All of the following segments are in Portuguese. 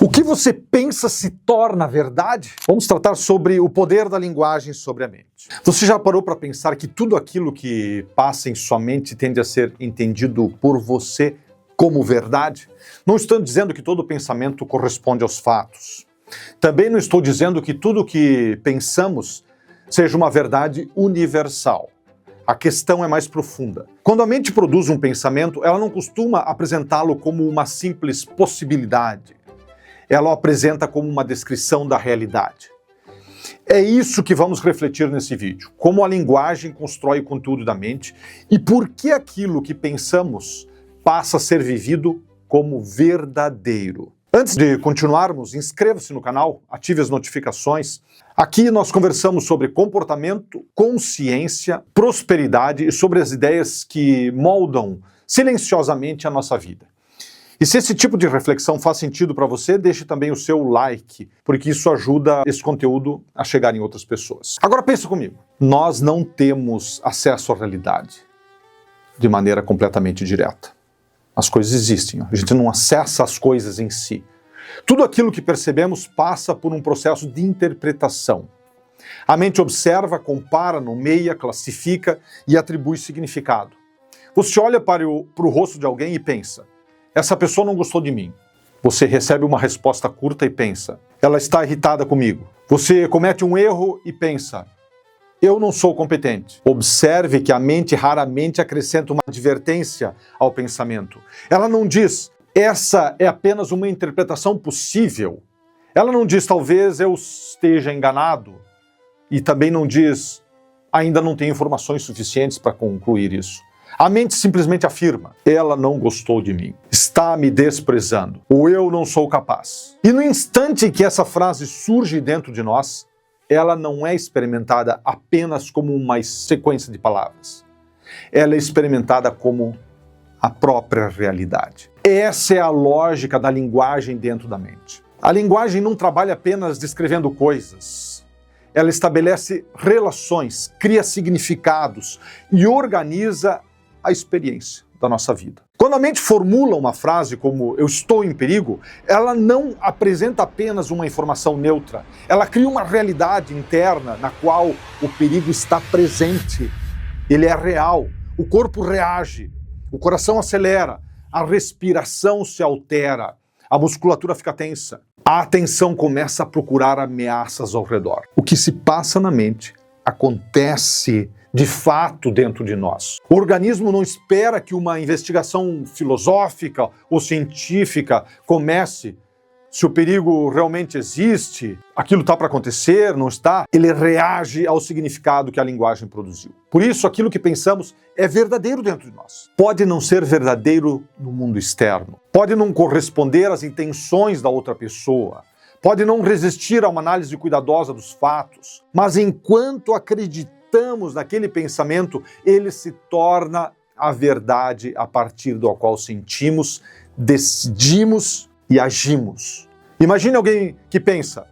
O que você pensa se torna verdade? Vamos tratar sobre o poder da linguagem sobre a mente. Você já parou para pensar que tudo aquilo que passa em sua mente tende a ser entendido por você como verdade? Não estou dizendo que todo pensamento corresponde aos fatos. Também não estou dizendo que tudo que pensamos seja uma verdade universal. A questão é mais profunda. Quando a mente produz um pensamento, ela não costuma apresentá-lo como uma simples possibilidade. Ela o apresenta como uma descrição da realidade. É isso que vamos refletir nesse vídeo. Como a linguagem constrói o conteúdo da mente e por que aquilo que pensamos passa a ser vivido como verdadeiro. Antes de continuarmos, inscreva-se no canal, ative as notificações. Aqui nós conversamos sobre comportamento, consciência, prosperidade e sobre as ideias que moldam silenciosamente a nossa vida. E se esse tipo de reflexão faz sentido para você, deixe também o seu like, porque isso ajuda esse conteúdo a chegar em outras pessoas. Agora pensa comigo, nós não temos acesso à realidade de maneira completamente direta. As coisas existem, a gente não acessa as coisas em si. Tudo aquilo que percebemos passa por um processo de interpretação. A mente observa, compara, nomeia, classifica e atribui significado. Você olha para o rosto de alguém e pensa: essa pessoa não gostou de mim. Você recebe uma resposta curta e pensa: ela está irritada comigo. Você comete um erro e pensa: eu não sou competente. Observe que a mente raramente acrescenta uma advertência ao pensamento. Ela não diz: essa é apenas uma interpretação possível. Ela não diz: talvez eu esteja enganado. E também não diz: ainda não tenho informações suficientes para concluir isso. A mente simplesmente afirma: ela não gostou de mim, está me desprezando, ou eu não sou capaz. E no instante em que essa frase surge dentro de nós, ela não é experimentada apenas como uma sequência de palavras. Ela é experimentada como a própria realidade. Essa é a lógica da linguagem dentro da mente. A linguagem não trabalha apenas descrevendo coisas. Ela estabelece relações, cria significados e organiza a experiência da nossa vida. Quando a mente formula uma frase como eu estou em perigo, ela não apresenta apenas uma informação neutra. Ela cria uma realidade interna na qual o perigo está presente. Ele é real. O corpo reage, o coração acelera, a respiração se altera, a musculatura fica tensa. A atenção começa a procurar ameaças ao redor. O que se passa na mente acontece de fato dentro de nós. O organismo não espera que uma investigação filosófica ou científica comece. Se o perigo realmente existe, aquilo está para acontecer, não está, ele reage ao significado que a linguagem produziu. Por isso, aquilo que pensamos é verdadeiro dentro de nós. Pode não ser verdadeiro no mundo externo, pode não corresponder às intenções da outra pessoa, pode não resistir a uma análise cuidadosa dos fatos, mas enquanto acreditamos naquele pensamento, ele se torna a verdade a partir do qual sentimos, decidimos e agimos. Imagine alguém que pensa: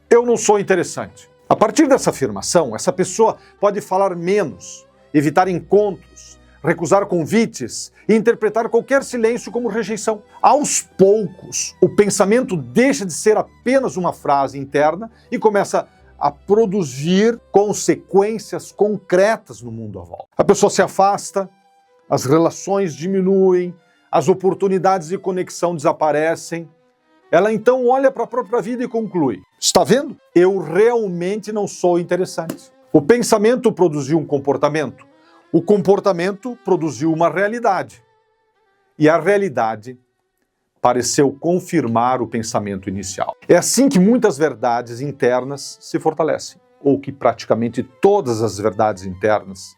eu não sou interessante. A partir dessa afirmação, essa pessoa pode falar menos, evitar encontros, recusar convites e interpretar qualquer silêncio como rejeição. Aos poucos, o pensamento deixa de ser apenas uma frase interna e começa a produzir consequências concretas no mundo à volta. A pessoa se afasta, as relações diminuem, as oportunidades de conexão desaparecem. Ela então olha para a própria vida e conclui: está vendo? Eu realmente não sou interessante. O pensamento produziu um comportamento. O comportamento produziu uma realidade. E a realidade pareceu confirmar o pensamento inicial. É assim que muitas verdades internas se fortalecem, ou que praticamente todas as verdades internas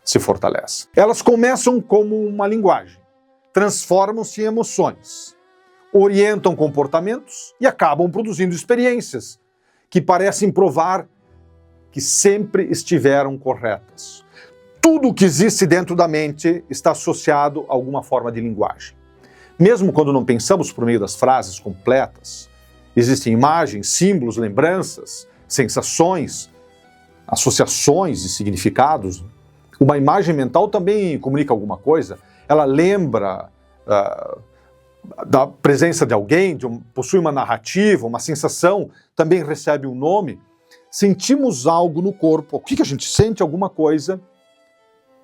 se fortalecem. Elas começam como uma linguagem, transformam-se em emoções, orientam comportamentos e acabam produzindo experiências que parecem provar que sempre estiveram corretas. Tudo o que existe dentro da mente está associado a alguma forma de linguagem. Mesmo quando não pensamos por meio das frases completas, existem imagens, símbolos, lembranças, sensações, associações e significados. Uma imagem mental também comunica alguma coisa. Ela lembra da presença de alguém, possui uma narrativa, uma sensação, também recebe um nome. Sentimos algo no corpo. O que a gente sente? Alguma coisa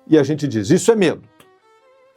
e a gente diz, isso é medo.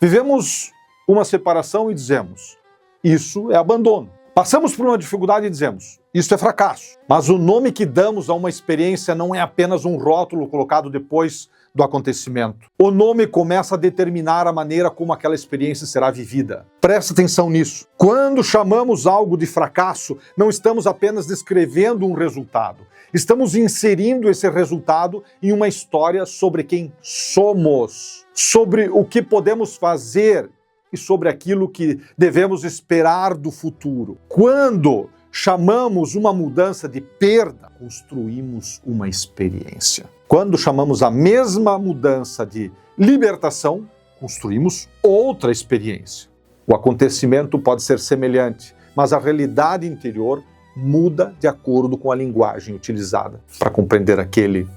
Vivemos uma separação e dizemos, isso é abandono. Passamos por uma dificuldade e dizemos, isso é fracasso. Mas o nome que damos a uma experiência não é apenas um rótulo colocado depois do acontecimento. O nome começa a determinar a maneira como aquela experiência será vivida. Presta atenção nisso. Quando chamamos algo de fracasso, não estamos apenas descrevendo um resultado. Estamos inserindo esse resultado em uma história sobre quem somos, sobre o que podemos fazer e sobre aquilo que devemos esperar do futuro. Quando chamamos uma mudança de perda, construímos uma experiência. Quando chamamos a mesma mudança de libertação, construímos outra experiência. O acontecimento pode ser semelhante, mas a realidade interior muda de acordo com a linguagem utilizada para compreender aquele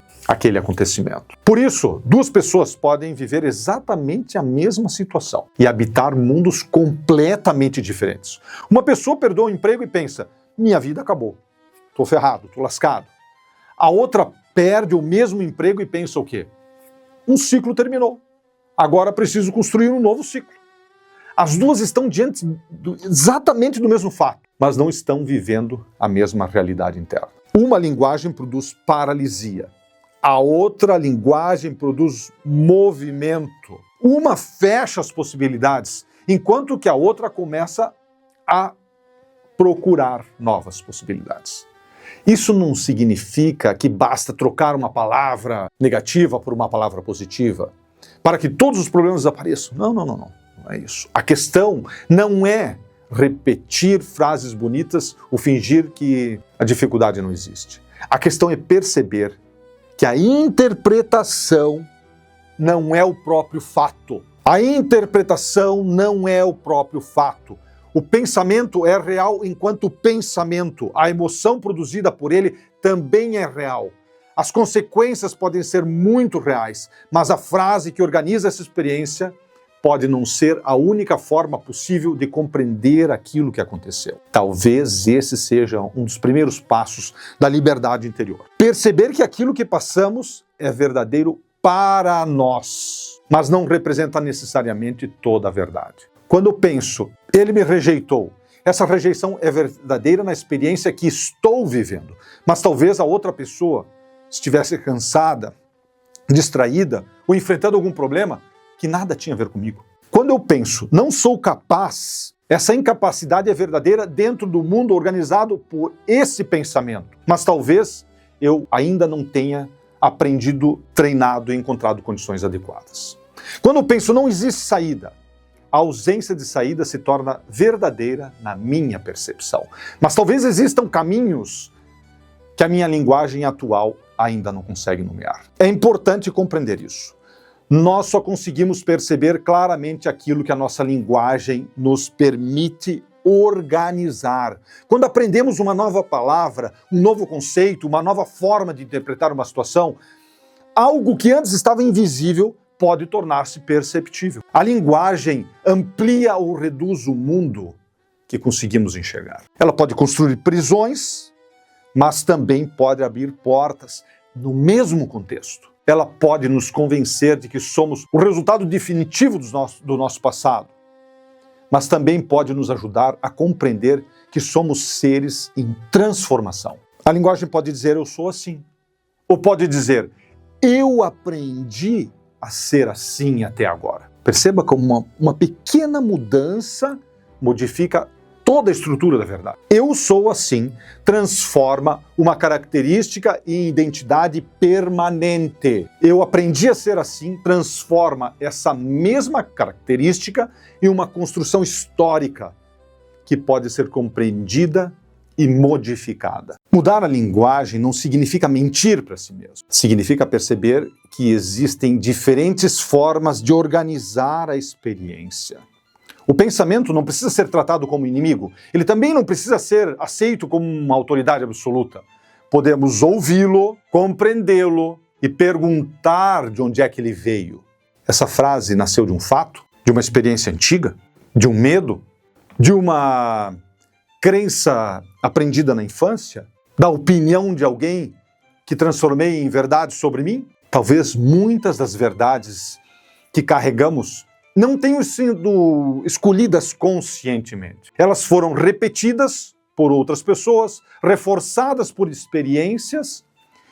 acontecimento. Por isso, duas pessoas podem viver exatamente a mesma situação e habitar mundos completamente diferentes. Uma pessoa perdeu o emprego e pensa, minha vida acabou, estou ferrado, estou lascado. A outra perde o mesmo emprego e pensa o quê? Um ciclo terminou, agora preciso construir um novo ciclo. As duas estão diante exatamente do mesmo fato, mas não estão vivendo a mesma realidade interna. Uma linguagem produz paralisia. A outra linguagem produz movimento. Uma fecha as possibilidades, enquanto que a outra começa a procurar novas possibilidades. Isso não significa que basta trocar uma palavra negativa por uma palavra positiva para que todos os problemas desapareçam. Não é isso. A questão não é repetir frases bonitas ou fingir que a dificuldade não existe. A questão é perceber que a interpretação não é o próprio fato. A interpretação não é o próprio fato. O pensamento é real enquanto pensamento. A emoção produzida por ele também é real. As consequências podem ser muito reais, mas a frase que organiza essa experiência pode não ser a única forma possível de compreender aquilo que aconteceu. Talvez esse seja um dos primeiros passos da liberdade interior. Perceber que aquilo que passamos é verdadeiro para nós, mas não representa necessariamente toda a verdade. Quando eu penso, ele me rejeitou, essa rejeição é verdadeira na experiência que estou vivendo, mas talvez a outra pessoa estivesse cansada, distraída ou enfrentando algum problema que nada tinha a ver comigo. Quando eu penso, não sou capaz, essa incapacidade é verdadeira dentro do mundo organizado por esse pensamento. Mas talvez eu ainda não tenha aprendido, treinado e encontrado condições adequadas. Quando eu penso, não existe saída, a ausência de saída se torna verdadeira na minha percepção. Mas talvez existam caminhos que a minha linguagem atual ainda não consegue nomear. É importante compreender isso. Nós só conseguimos perceber claramente aquilo que a nossa linguagem nos permite organizar. Quando aprendemos uma nova palavra, um novo conceito, uma nova forma de interpretar uma situação, algo que antes estava invisível pode tornar-se perceptível. A linguagem amplia ou reduz o mundo que conseguimos enxergar. Ela pode construir prisões, mas também pode abrir portas no mesmo contexto. Ela pode nos convencer de que somos o resultado definitivo do nosso passado, mas também pode nos ajudar a compreender que somos seres em transformação. A linguagem pode dizer, eu sou assim, ou pode dizer, eu aprendi a ser assim até agora. Perceba como uma pequena mudança modifica toda a estrutura da verdade. Eu sou assim transforma uma característica em identidade permanente. Eu aprendi a ser assim transforma essa mesma característica em uma construção histórica que pode ser compreendida e modificada. Mudar a linguagem não significa mentir para si mesmo. Significa perceber que existem diferentes formas de organizar a experiência. O pensamento não precisa ser tratado como inimigo, ele também não precisa ser aceito como uma autoridade absoluta. Podemos ouvi-lo, compreendê-lo e perguntar de onde é que ele veio. Essa frase nasceu de um fato, de uma experiência antiga, de um medo, De uma crença aprendida na infância? Da opinião de alguém que transformei em verdade sobre mim? Talvez muitas das verdades que carregamos não tenham sido escolhidas conscientemente. Elas foram repetidas por outras pessoas, reforçadas por experiências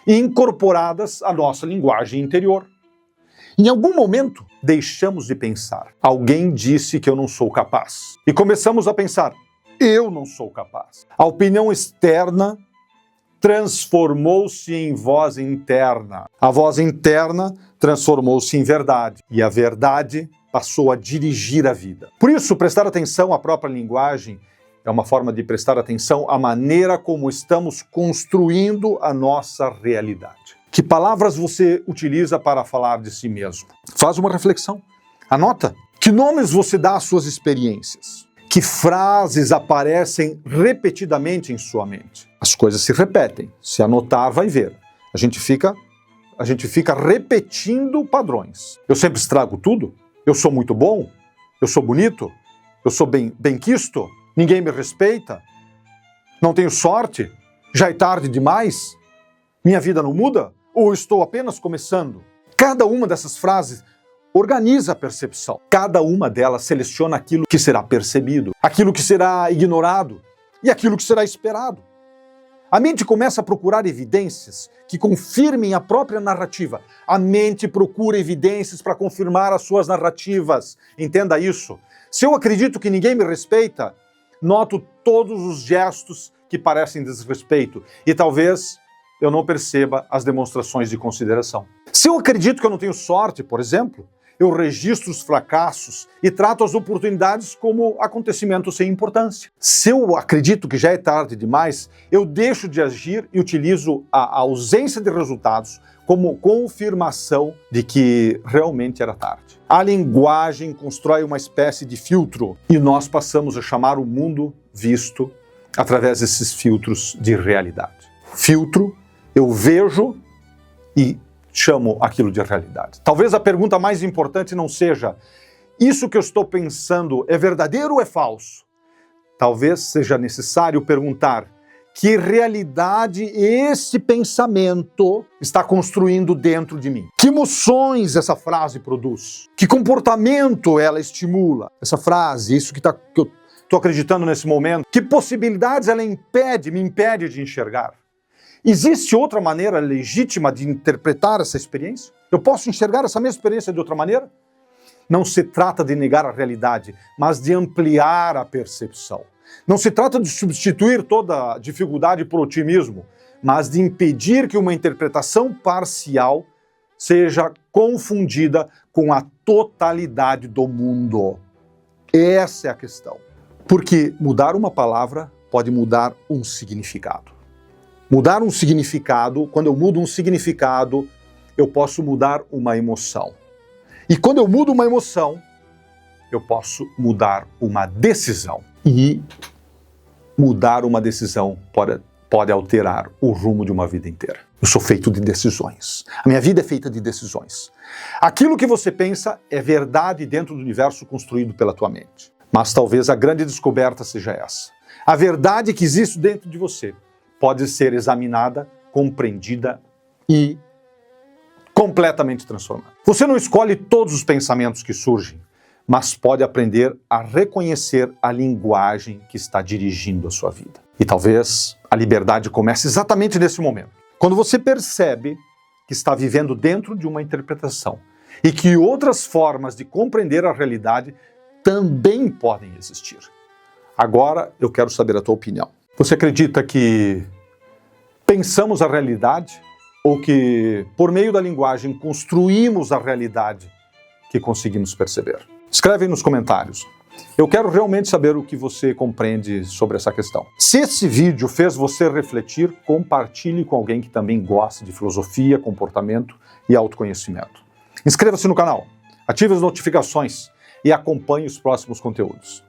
e incorporadas à nossa linguagem interior. Em algum momento, deixamos de pensar. Alguém disse que eu não sou capaz. E começamos a pensar, eu não sou capaz. A opinião externa transformou-se em voz interna. A voz interna transformou-se em verdade. E a verdade passou a dirigir a vida. Por isso, prestar atenção à própria linguagem é uma forma de prestar atenção à maneira como estamos construindo a nossa realidade. Que palavras você utiliza para falar de si mesmo? Faz uma reflexão. Anota. Que nomes você dá às suas experiências? Que frases aparecem repetidamente em sua mente? As coisas se repetem. Se anotar, vai ver. A gente fica repetindo padrões. Eu sempre estrago tudo? Eu sou muito bom? Eu sou bonito? Eu sou bem-quisto? Ninguém me respeita? Não tenho sorte? Já é tarde demais? Minha vida não muda? Ou estou apenas começando? Cada uma dessas frases organiza a percepção. Cada uma delas seleciona aquilo que será percebido, aquilo que será ignorado e aquilo que será esperado. A mente começa a procurar evidências que confirmem a própria narrativa. A mente procura evidências para confirmar as suas narrativas. Entenda isso. Se eu acredito que ninguém me respeita, noto todos os gestos que parecem desrespeito e talvez eu não perceba as demonstrações de consideração. Se eu acredito que eu não tenho sorte, por exemplo, eu registro os fracassos e trato as oportunidades como acontecimentos sem importância. Se eu acredito que já é tarde demais, eu deixo de agir e utilizo a ausência de resultados como confirmação de que realmente era tarde. A linguagem constrói uma espécie de filtro e nós passamos a chamar o mundo visto através desses filtros de realidade. Filtro, eu vejo e chamo aquilo de realidade. Talvez a pergunta mais importante não seja isso que eu estou pensando é verdadeiro ou é falso? Talvez seja necessário perguntar que realidade esse pensamento está construindo dentro de mim? Que emoções essa frase produz? Que comportamento ela estimula? Essa frase, isso que eu estou acreditando nesse momento, que possibilidades ela me impede de enxergar? Existe outra maneira legítima de interpretar essa experiência? Eu posso enxergar essa mesma experiência de outra maneira? Não se trata de negar a realidade, mas de ampliar a percepção. Não se trata de substituir toda a dificuldade por otimismo, mas de impedir que uma interpretação parcial seja confundida com a totalidade do mundo. Essa é a questão. Porque mudar uma palavra pode mudar um significado. Mudar um significado, quando eu mudo um significado, eu posso mudar uma emoção. E quando eu mudo uma emoção, eu posso mudar uma decisão. E mudar uma decisão pode alterar o rumo de uma vida inteira. Eu sou feito de decisões. A minha vida é feita de decisões. Aquilo que você pensa é verdade dentro do universo construído pela tua mente. Mas talvez a grande descoberta seja essa. A verdade que existe dentro de você pode ser examinada, compreendida e completamente transformada. Você não escolhe todos os pensamentos que surgem, mas pode aprender a reconhecer a linguagem que está dirigindo a sua vida. E talvez a liberdade comece exatamente nesse momento. Quando você percebe que está vivendo dentro de uma interpretação e que outras formas de compreender a realidade também podem existir. Agora eu quero saber a tua opinião. Você acredita que pensamos a realidade ou que, por meio da linguagem, construímos a realidade que conseguimos perceber? Escreve aí nos comentários. Eu quero realmente saber o que você compreende sobre essa questão. Se esse vídeo fez você refletir, compartilhe com alguém que também gosta de filosofia, comportamento e autoconhecimento. Inscreva-se no canal, ative as notificações e acompanhe os próximos conteúdos.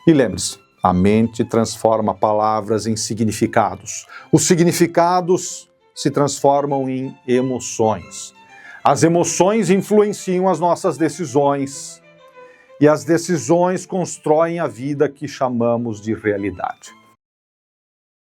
E lembre-se, a mente transforma palavras em significados. Os significados se transformam em emoções. As emoções influenciam as nossas decisões. e as decisões constroem a vida que chamamos de realidade.